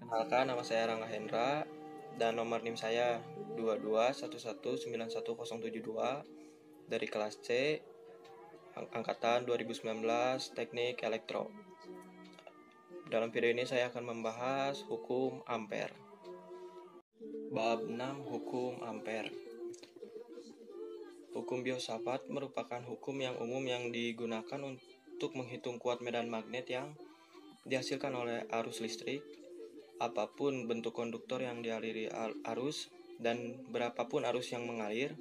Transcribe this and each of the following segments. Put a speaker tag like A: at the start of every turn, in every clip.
A: Perkenalkan, nama saya Rangga Hendra dan nomor NIM saya 2211911072 dari kelas C angkatan 2019 Teknik Elektro. Dalam video ini saya akan membahas hukum ampere. Bab 6 Hukum ampere. Hukum Biot-Savart merupakan hukum yang umum yang digunakan untuk menghitung kuat medan magnet yang dihasilkan oleh arus listrik, apapun bentuk konduktor yang dialiri arus, dan berapapun arus yang mengalir,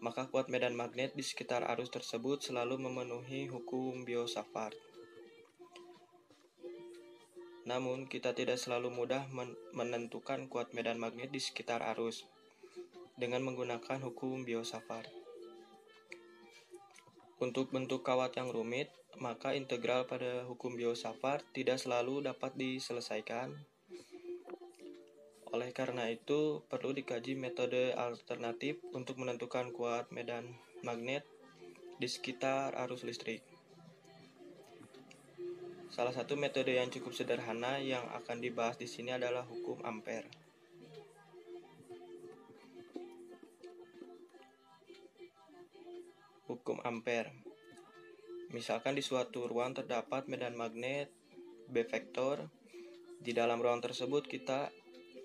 A: maka kuat medan magnet di sekitar arus tersebut selalu memenuhi hukum Biot-Savart. Namun, kita tidak selalu mudah menentukan kuat medan magnet di sekitar arus dengan menggunakan hukum Biot-Savart. Untuk bentuk kawat yang rumit, maka integral pada hukum Biot-Savart tidak selalu dapat diselesaikan. Oleh karena itu, perlu dikaji metode alternatif untuk menentukan kuat medan magnet di sekitar arus listrik. Salah satu metode yang cukup sederhana yang akan dibahas di sini adalah hukum ampere. Hukum ampere. Misalkan di suatu ruang terdapat medan magnet B vektor. Di dalam ruang tersebut kita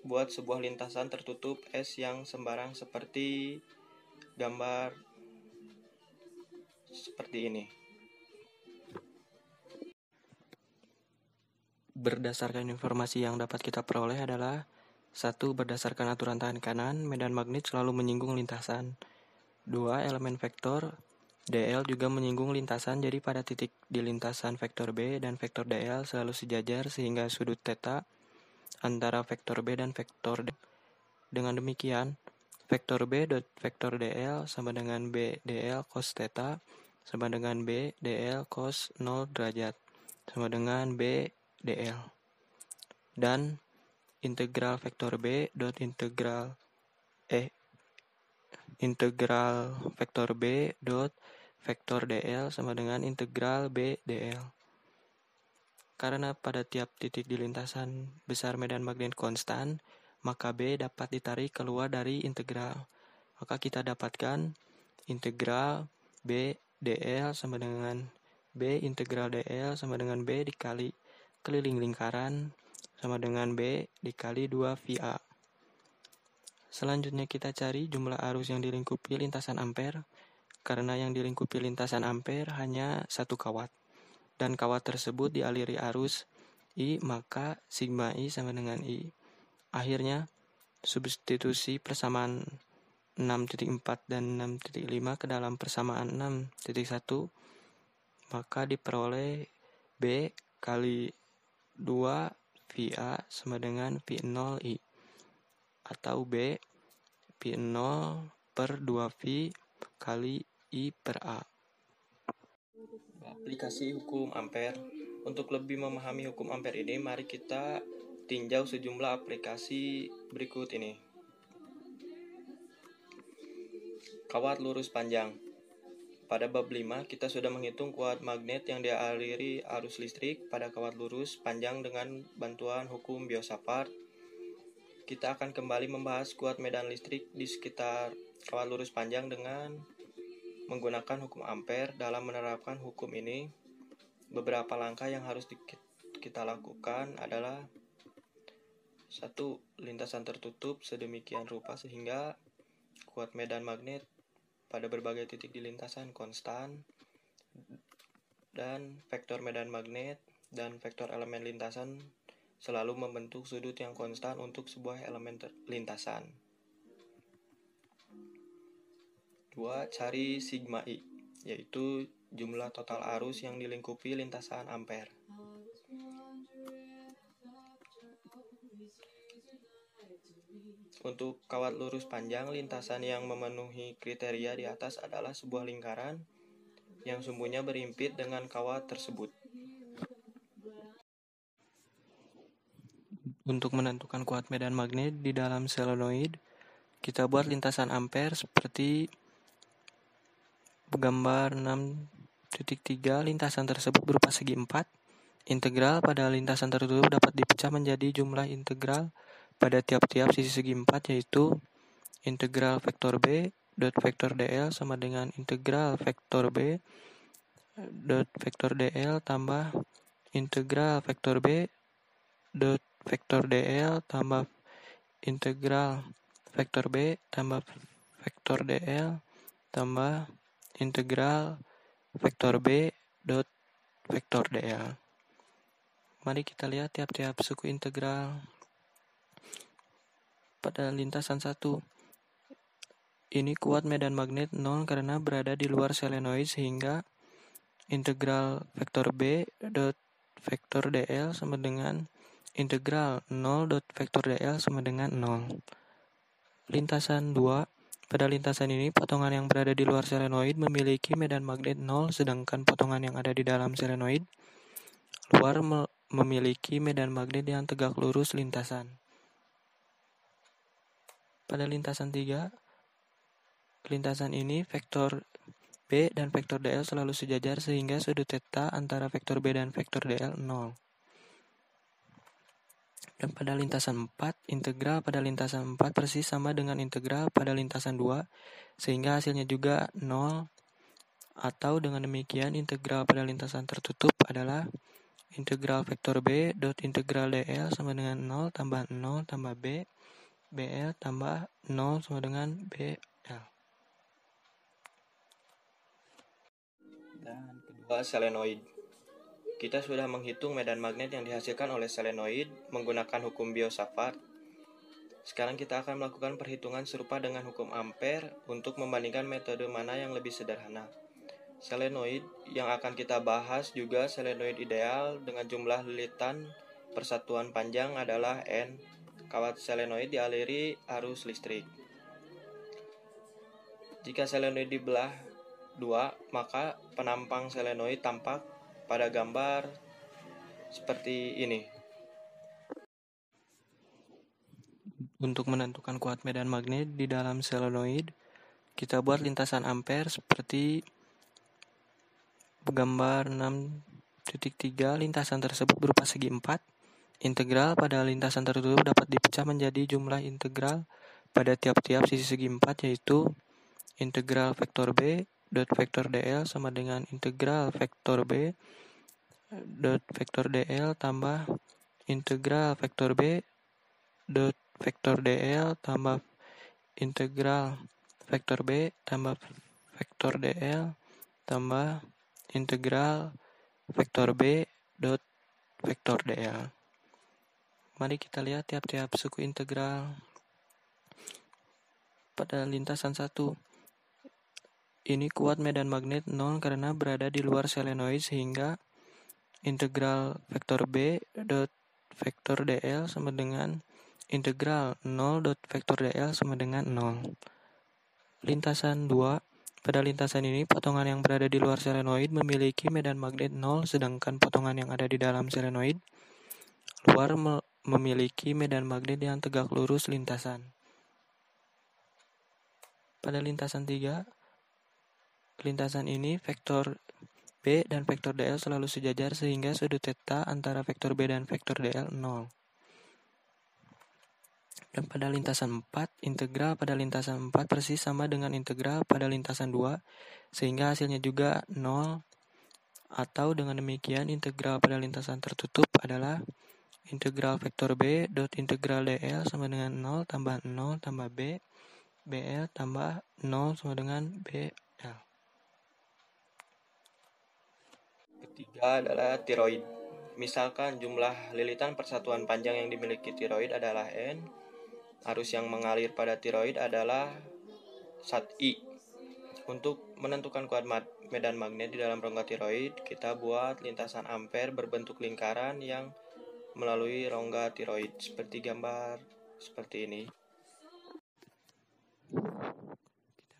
A: buat sebuah lintasan tertutup S yang sembarang seperti gambar seperti ini. Berdasarkan informasi yang dapat kita peroleh adalah 1. Berdasarkan aturan tahan kanan, medan magnet selalu menyinggung lintasan. 2. Elemen vektor dl juga menyinggung lintasan, jadi pada titik di lintasan vektor B dan vektor dl selalu sejajar sehingga sudut θ antara vektor B dan vektor D. Dengan demikian, vektor B dot vektor dl sama dengan B dl cos θ sama dengan B dl cos 0 derajat sama dengan B dl. Dan integral vektor B dot integral vektor B dot vektor dl sama dengan integral B dl. Karena pada tiap titik di lintasan besar medan magnet konstan, maka B dapat ditarik keluar dari integral. Maka kita dapatkan integral B dl sama dengan B integral dl sama dengan B dikali keliling lingkaran sama dengan B dikali 2 VA. Selanjutnya kita cari jumlah arus yang dilingkupi lintasan ampere. Karena yang dilingkupi lintasan ampere hanya satu kawat, dan kawat tersebut dialiri arus I, maka sigma I sama dengan I. Akhirnya, substitusi persamaan 6.4 dan 6.5 ke dalam persamaan 6.1, maka diperoleh B kali 2 VA sama dengan V0 I, atau B V0 per 2V kali I per A. Aplikasi hukum ampere. Untuk lebih memahami hukum ampere ini, mari kita tinjau sejumlah aplikasi berikut ini. Kawat lurus panjang. Pada bab 5, kita sudah menghitung kuat magnet yang dialiri arus listrik pada kawat lurus panjang dengan bantuan hukum Biot-Savart. Kita akan kembali membahas kuat medan listrik di sekitar kawat lurus panjang dengan menggunakan hukum ampere. Dalam menerapkan hukum ini, beberapa langkah yang harus kita lakukan adalah 1. Lintasan tertutup sedemikian rupa sehingga kuat medan magnet pada berbagai titik di lintasan konstan, dan vektor medan magnet dan vektor elemen lintasan selalu membentuk sudut yang konstan untuk sebuah elemen lintasan. 2. Cari sigma I, yaitu jumlah total arus yang dilingkupi lintasan ampere. Untuk kawat lurus panjang, lintasan yang memenuhi kriteria di atas adalah sebuah lingkaran yang sumbunya berimpit dengan kawat tersebut. Untuk menentukan kuat medan magnet di dalam solenoid, kita buat lintasan ampere seperti gambar 6.3. Lintasan tersebut berupa segi 4. Integral pada lintasan tertutup dapat dipecah menjadi jumlah integral pada tiap-tiap sisi segi 4, yaitu integral vektor B dot vektor dl sama dengan integral vektor B dot vektor dl tambah integral vektor B dot vektor dl tambah integral vektor B tambah vektor dl tambah integral vektor B dot vektor dl. Mari kita lihat tiap-tiap suku integral pada lintasan 1. Ini kuat medan magnet 0 karena berada di luar selenoid, sehingga integral vektor B dot vektor dl sama dengan integral 0 dot vektor dl sama dengan 0. Lintasan 2. Pada lintasan ini, potongan yang berada di luar selenoid memiliki medan magnet 0, sedangkan potongan yang ada di dalam selenoid luar memiliki medan magnet yang tegak lurus lintasan. Pada lintasan 3, lintasan ini vektor B dan vektor dl selalu sejajar sehingga sudut theta antara vektor B dan vektor dl 0. Dan pada lintasan 4, integral pada lintasan 4 persis sama dengan integral pada lintasan 2, sehingga hasilnya juga 0, atau dengan demikian integral pada lintasan tertutup adalah integral vektor B dot integral dl sama dengan 0 tambah 0 tambah B, BL tambah 0 sama dengan BL. Dan kedua, selenoid. Kita sudah menghitung medan magnet yang dihasilkan oleh selenoid menggunakan hukum Biot-Savart. Sekarang kita akan melakukan perhitungan serupa dengan hukum Ampere untuk membandingkan metode mana yang lebih sederhana. Selenoid yang akan kita bahas juga selenoid ideal dengan jumlah lilitan persatuan panjang adalah N. Kawat selenoid dialiri arus listrik. Jika selenoid dibelah 2, maka penampang selenoid tampak pada gambar seperti ini. Untuk menentukan kuat medan magnet di dalam selenoid, kita buat lintasan Ampere seperti gambar 6.3. Lintasan tersebut berupa segi 4. Integral pada lintasan tertutup dapat dipecah menjadi jumlah integral pada tiap-tiap sisi segi 4, yaitu integral vektor B dot vektor dl sama dengan integral vektor B dot vektor dl tambah integral vektor B dot vektor dl tambah integral vektor B tambah vektor dl tambah integral vektor B dot vektor dl. Mari kita lihat tiap-tiap suku integral pada lintasan 1. Ini kuat medan magnet 0 karena berada di luar selenoid, sehingga integral vektor B dot vektor dl sama dengan integral 0 dot vektor dl sama dengan 0. Lintasan 2. Pada lintasan ini, potongan yang berada di luar selenoid memiliki medan magnet 0, sedangkan potongan yang ada di dalam selenoid luar memiliki medan magnet yang tegak lurus lintasan. Pada lintasan 3, lintasan ini vektor B dan vektor dl selalu sejajar sehingga sudut theta antara vektor B dan vektor dl 0. Dan pada lintasan 4, integral pada lintasan 4 persis sama dengan integral pada lintasan 2, sehingga hasilnya juga 0, atau dengan demikian integral pada lintasan tertutup adalah integral vektor B dot integral dl sama dengan 0 tambah 0 tambah B, BL tambah 0 sama dengan BL. Ketiga adalah tiroid. Misalkan jumlah lilitan persatuan panjang yang dimiliki tiroid adalah N. Arus yang mengalir pada tiroid adalah Sat I. Untuk menentukan kuat medan magnet di dalam rongga tiroid, kita buat lintasan Ampere berbentuk lingkaran yang melalui rongga tiroid seperti gambar seperti ini.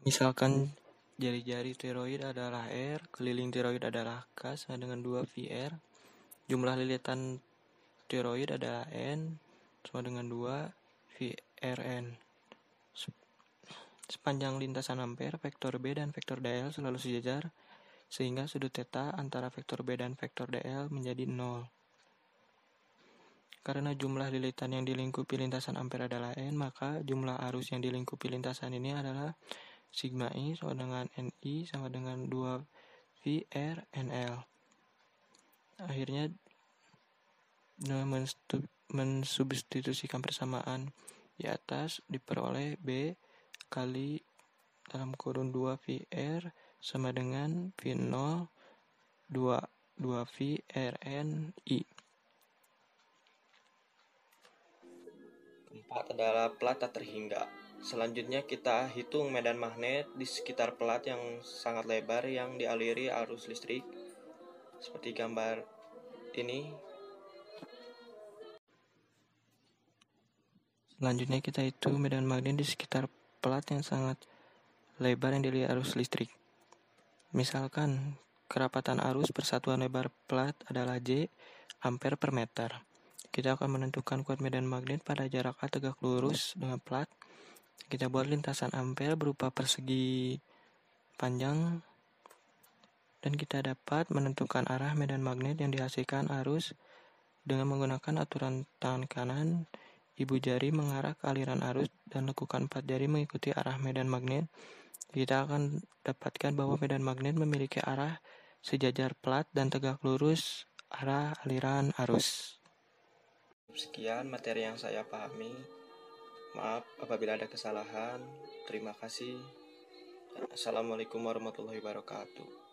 A: Misalkan jari-jari tiroid adalah R, keliling tiroid adalah K sama dengan 2 VR. Jumlah lilitan tiroid adalah N sama dengan 2 VRN. Sepanjang lintasan Ampere, vektor B dan vektor dl selalu sejajar, sehingga sudut theta antara vektor B dan vektor dl menjadi 0. Karena jumlah lilitan yang dilingkupi lintasan ampere adalah N, maka jumlah arus yang dilingkupi lintasan ini adalah sigma I sama dengan NI sama dengan 2 V R NL. Akhirnya mensubstitusikan persamaan di atas diperoleh B kali dalam kurun 2 VR sama dengan V0 2 V RN I. Keempat adalah plat tak terhingga. Selanjutnya kita hitung medan magnet di sekitar plat yang sangat lebar yang dialiri arus listrik seperti gambar ini. Selanjutnya kita hitung medan magnet di sekitar plat yang sangat lebar yang dialiri arus listrik. Misalkan kerapatan arus persatuan lebar plat adalah J ampere per meter. Kita akan menentukan kuat medan magnet pada jarak A tegak lurus dengan plat. Kita buat lintasan ampere berupa persegi panjang dan kita dapat menentukan arah medan magnet yang dihasilkan arus dengan menggunakan aturan tangan kanan. Ibu jari mengarah ke aliran arus dan lekukan 4 jari mengikuti arah medan magnet. Kita akan dapatkan bahwa medan magnet memiliki arah sejajar plat dan tegak lurus arah aliran arus. Sekian materi yang saya pahami. Maaf apabila ada kesalahan. Terima kasih. Assalamualaikum warahmatullahi wabarakatuh.